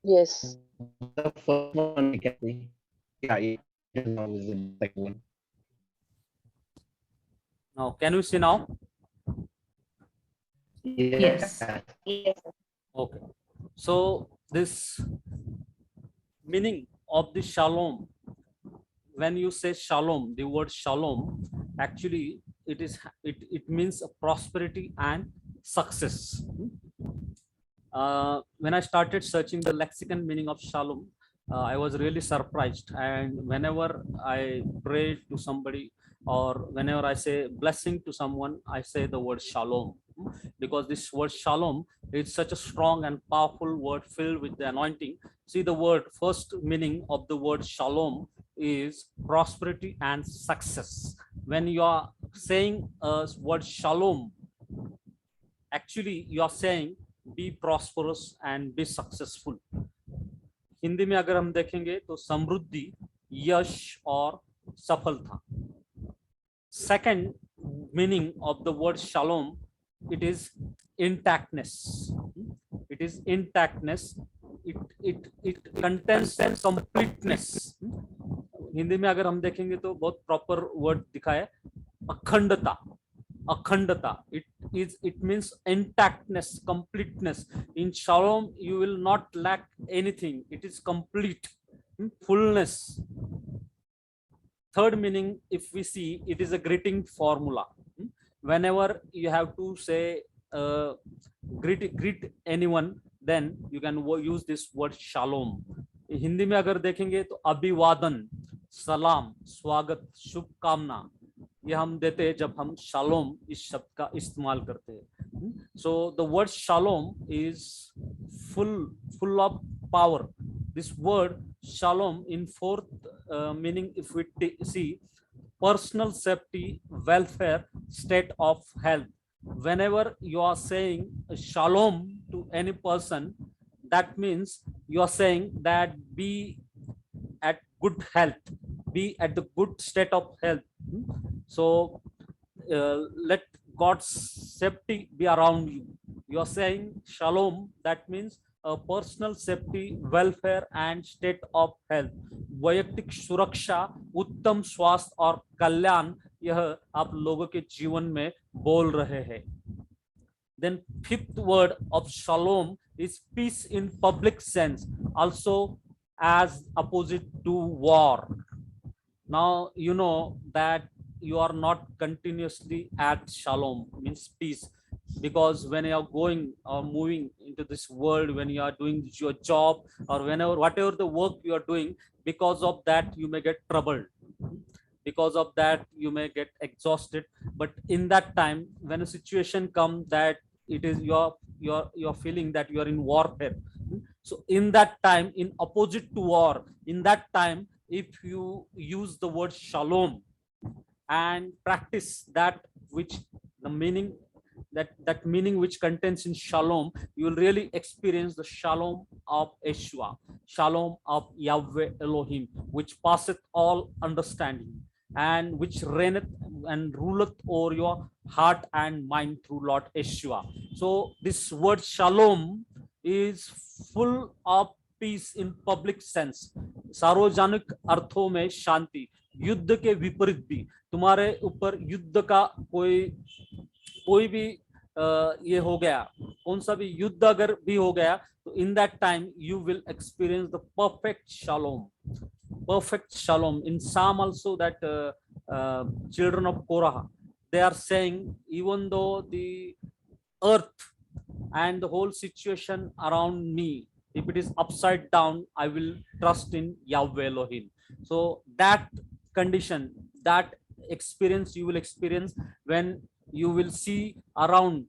Yes. The first one we can see. Yeah, it is now visible. Second one. Now, can you see now? Yes. Yes. Okay. So this meaning of the shalom, when you say shalom, the word shalom, actually it means a prosperity and success. When I started searching the lexicon meaning of shalom, I was really surprised. And whenever I pray to somebody or whenever I say blessing to someone, I say the word shalom, because this word shalom is such a strong and powerful word filled with the anointing. See, the word first meaning of the word shalom is prosperity and success. When you are saying a word shalom, actually you are saying be prosperous and be successful. Hindi में अगर हम देखेंगे तो समृद्धि, यश और सफलता. Second meaning of the word shalom, it is intactness. It is intactness. It contains completeness. Hindi में अगर हम देखेंगे तो बहुत प्रॉपर वर्ड दिखा है, अखंडता. Akhandata, it means intactness, completeness. In shalom you will not lack anything. It is complete, fullness. Third meaning, if we see, it is a greeting formula. Whenever you have to say greet anyone, then you can use this word shalom. Hindi में अगर देखेंगे तो अभिवादन, सलाम, स्वागत, शुभकामना, ये हम देते हैं जब हम शालोम इस शब्द का इस्तेमाल करते हैं. So the word shalom is full of power. This word shalom in fourth meaning, if we see, personal safety, welfare, state of health. Whenever you are saying shalom to any person, that means you are saying that be at good health, be at the good state of health. So let God's safety be around you. You are saying shalom, that means personal safety, welfare and state of health. वैयक्तिक सुरक्षा, उत्तम स्वास्थ्य और कल्याण, यह आप लोगों के जीवन में बोल रहे हैं. Then fifth word of shalom is peace in public sense, also as opposite to war. Now you know that you are not continuously at shalom, means peace, because when you are going or moving into this world, when you are doing your job or whatever the work you are doing, because of that you may get troubled, because of that you may get exhausted. But in that time, when a situation comes that it is you're feeling that you are in warfare, so in that time, in opposite to war, in that time, if you use the word shalom and practice that which the meaning that meaning which contains in shalom, you will really experience the shalom of Yeshua, shalom of Yahweh Elohim, which passeth all understanding, and which reigneth and ruleth over your heart and mind through Lord Yeshua. So this word shalom is full of peace in public sense. सार्वजनिक अर्थों में शांति, युद्ध के विपरीत भी, तुम्हारे ऊपर युद्ध का कोई भी ये हो गया, कौन सा भी युद्ध अगर भी हो गया, तो in that time you will experience the perfect shalom. Perfect shalom. In Psalm also, that children of Korah, they are saying, even though the earth and the whole situation around me, if it is upside down, I will trust in Yahweh Elohim. So that condition, that experience you will experience when you will see around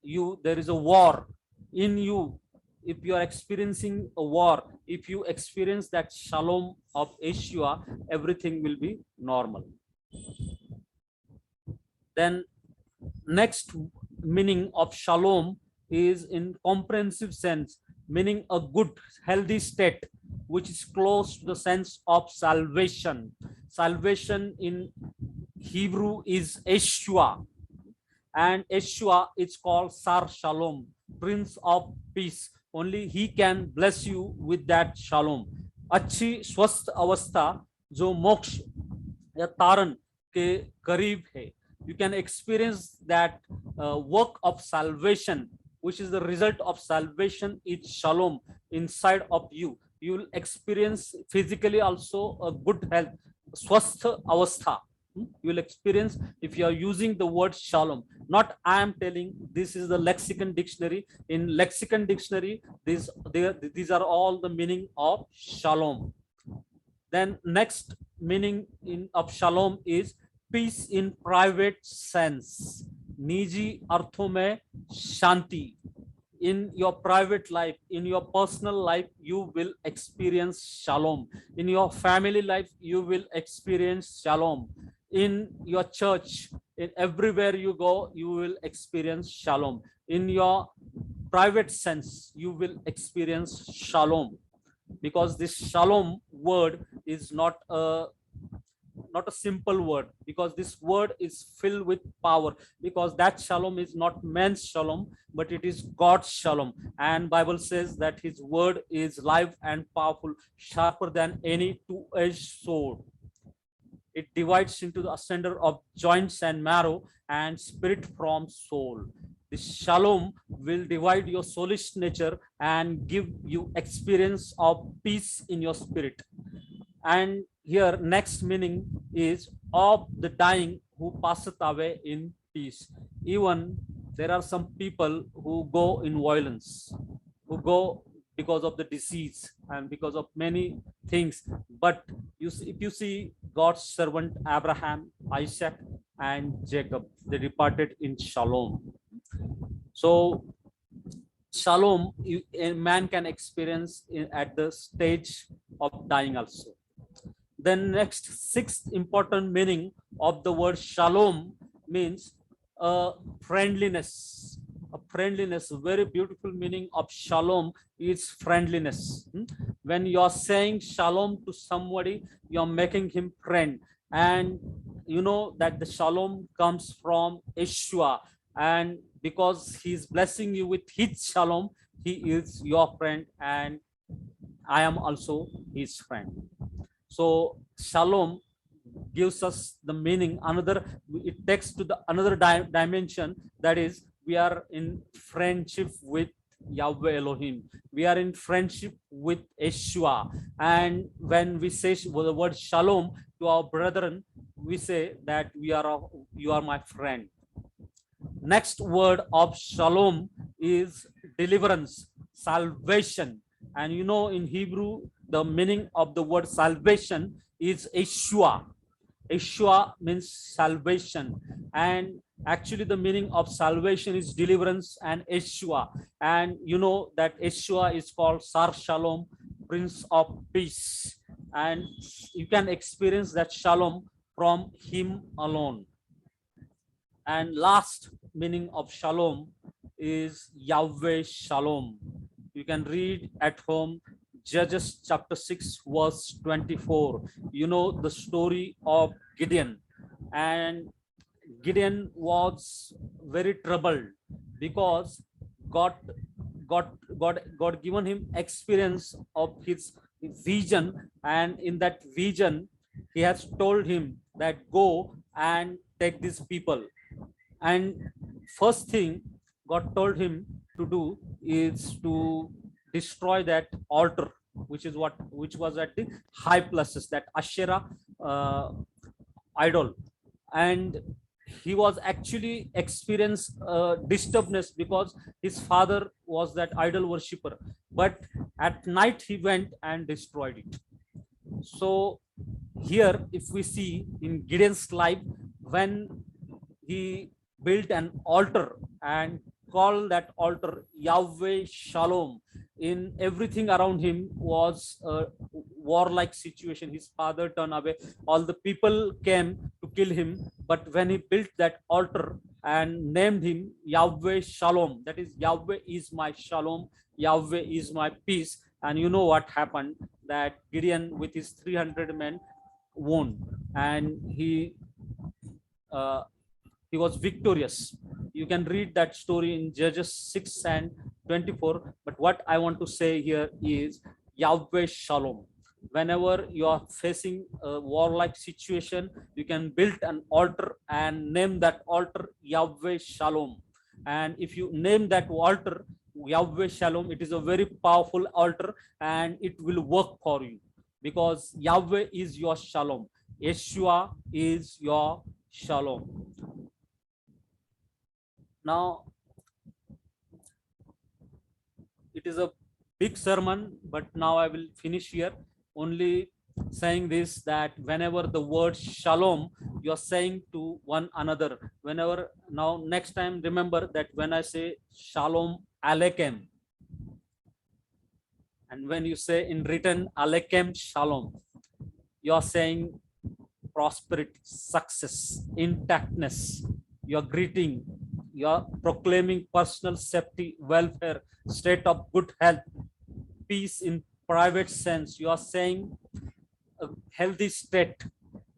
you there is a war in you. If you are experiencing a war, if you experience that shalom of Yeshua, everything will be normal. Then next meaning of shalom is in comprehensive sense, meaning a good healthy state which is close to the sense of salvation. Salvation in Hebrew is Yeshua, And Yeshua is called Sar Shalom, Prince of Peace. Only he can bless you with that shalom. अच्छी स्वस्थ अवस्था जो मोक्ष या तारण के करीब है. You can experience that work of salvation, which is the result of salvation, is shalom inside of you. You will experience physically also a good health, swastha avastha. You will experience if you are using the word shalom. Not I am telling, this is the lexicon dictionary. In lexicon dictionary, these are all the meaning of shalom. Then next meaning of shalom is peace in private sense. निजी अर्थों में शांति. In your private life, in your personal life, you will experience shalom. In your family life, you will experience shalom. In your church, in everywhere you go, you will experience shalom. In your private sense, you will experience shalom. Because this shalom word is not a simple word, because this word is filled with power, because that shalom is not man's shalom, but it is God's shalom. And Bible says that his word is live and powerful, sharper than any two-edged sword. It divides into the asunder of joints and marrow and spirit from soul. This shalom will divide your soulish nature and give you experience of peace in your spirit. And here next meaning is of the dying who passeth away in peace. Even there are some people who go in violence, who go because of the disease and because of many things. But if you see God's servant Abraham, Isaac, and Jacob, they departed in shalom. So shalom, a man can experience at the stage of dying also. Then next, sixth important meaning of the word shalom means friendliness. A friendliness, a very beautiful meaning of shalom is friendliness. When you're saying shalom to somebody, you're making him friend. And you know that the shalom comes from Yeshua. And because he's blessing you with his shalom, he is your friend and I am also his friend. So shalom gives us the meaning, it takes to the another dimension, that is we are in friendship with Yahweh Elohim. We are in friendship with Yeshua. And when we say the word shalom to our brethren, we say that you are my friend. Next word of shalom is deliverance, salvation. And you know, in Hebrew, the meaning of the word salvation is Yeshua. Yeshua means salvation. And actually the meaning of salvation is deliverance and Yeshua. And you know that Yeshua is called Sar Shalom, Prince of Peace. And you can experience that shalom from him alone. And last meaning of shalom is Yahweh Shalom. You can read at home Judges chapter 6 verse 24. You know the story of Gideon. And Gideon was very troubled because God given him experience of his vision, and in that vision he has told him that go and take these people. And first thing God told him to do is to destroy that altar, which was at the high places, that Asherah idol. And he was actually experienced disturbance because his father was that idol worshipper. But at night he went and destroyed it. So here, if we see in Gideon's life, when he built an altar and called that altar Yahweh Shalom, in everything around him was a warlike situation. His father turned away, all the people came to kill him. But when he built that altar and named him Yahweh Shalom, that is Yahweh is my Shalom, Yahweh is my peace. And you know what happened, that Gideon with his 300 men won, and he was victorious. You can read that story in Judges 6 and 24. But what I want to say here is Yahweh Shalom. Whenever you are facing a warlike situation, you can build an altar and name that altar Yahweh Shalom. And if you name that altar Yahweh Shalom, it is a very powerful altar and it will work for you, because Yahweh is your Shalom. Yeshua is your Shalom. Now, it is a big sermon, but now I will finish here only saying this, that whenever the word Shalom, you are saying to one another, whenever, now next time remember that when I say Shalom Aleichem, and when you say in written Aleichem Shalom, you are saying prosperity, success, intactness. You are greeting, you are proclaiming personal safety, welfare, state of good health, peace in private sense. You are saying a healthy state.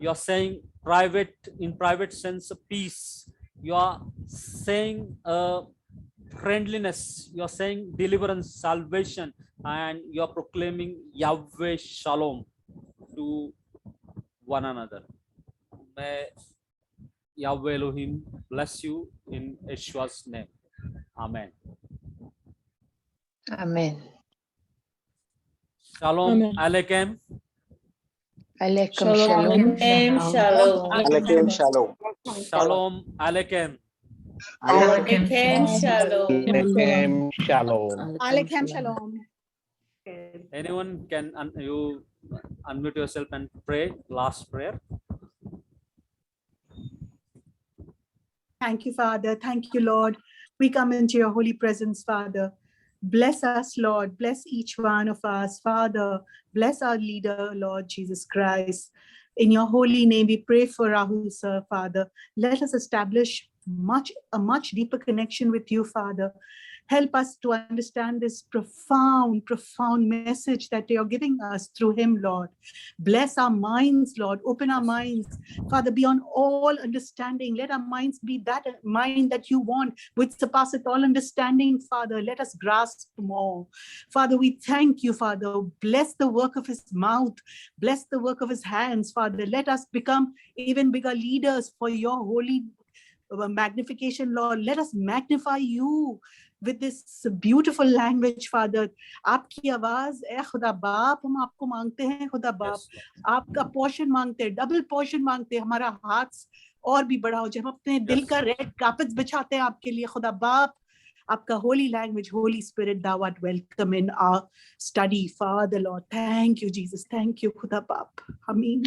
You are saying private, in private sense, peace. You are saying friendliness. You are saying deliverance, salvation, and you are proclaiming Yahweh Shalom to one another. May Yahweh Elohim bless you in Yeshua's name. Amen. Amen. Shalom Amen. Aleichem. Alaikum Shalom. shalom. Shalom. Aleichem Shalom. Shalom Aleichem. Aleichem Shalom. Aleichem Shalom. Aleichem shalom. Anyone can you unmute yourself and pray last prayer. Thank you, Father. Thank you, Lord. We come into your holy presence, Father. Bless us, Lord. Bless each one of us, Father. Bless our leader, Lord Jesus Christ. In your holy name, we pray for Rahul, sir, Father. Let us establish a much deeper connection with you, Father. Help us to understand this profound message that you're giving us through him, Lord. Bless our minds, Lord. Open our minds, Father, beyond all understanding. Let our minds be that mind that you want, which surpasseth all understanding, Father. Let us grasp more. Father, we thank you, Father. Bless the work of his mouth. Bless the work of his hands, Father. Let us become even bigger leaders for your holy magnification, Lord. Let us magnify you with this beautiful language, Father. आपकी आवाज ए खुदा बाप, हम आपको मांगते हैं खुदा बाप. आपका पोर्शन मांगते हैं, डबल पोर्शन मांगते हैं. हमारा हाथ और भी बड़ा हो जाए. हम अपने दिल का रेड कार्पेट बिछाते हैं आपके लिए खुदा बाप. आपका holy language, Holy Spirit, thou art welcome in our study, Father, Lord. Thank you, Jesus. Thank you, खुदा बाप. Amen.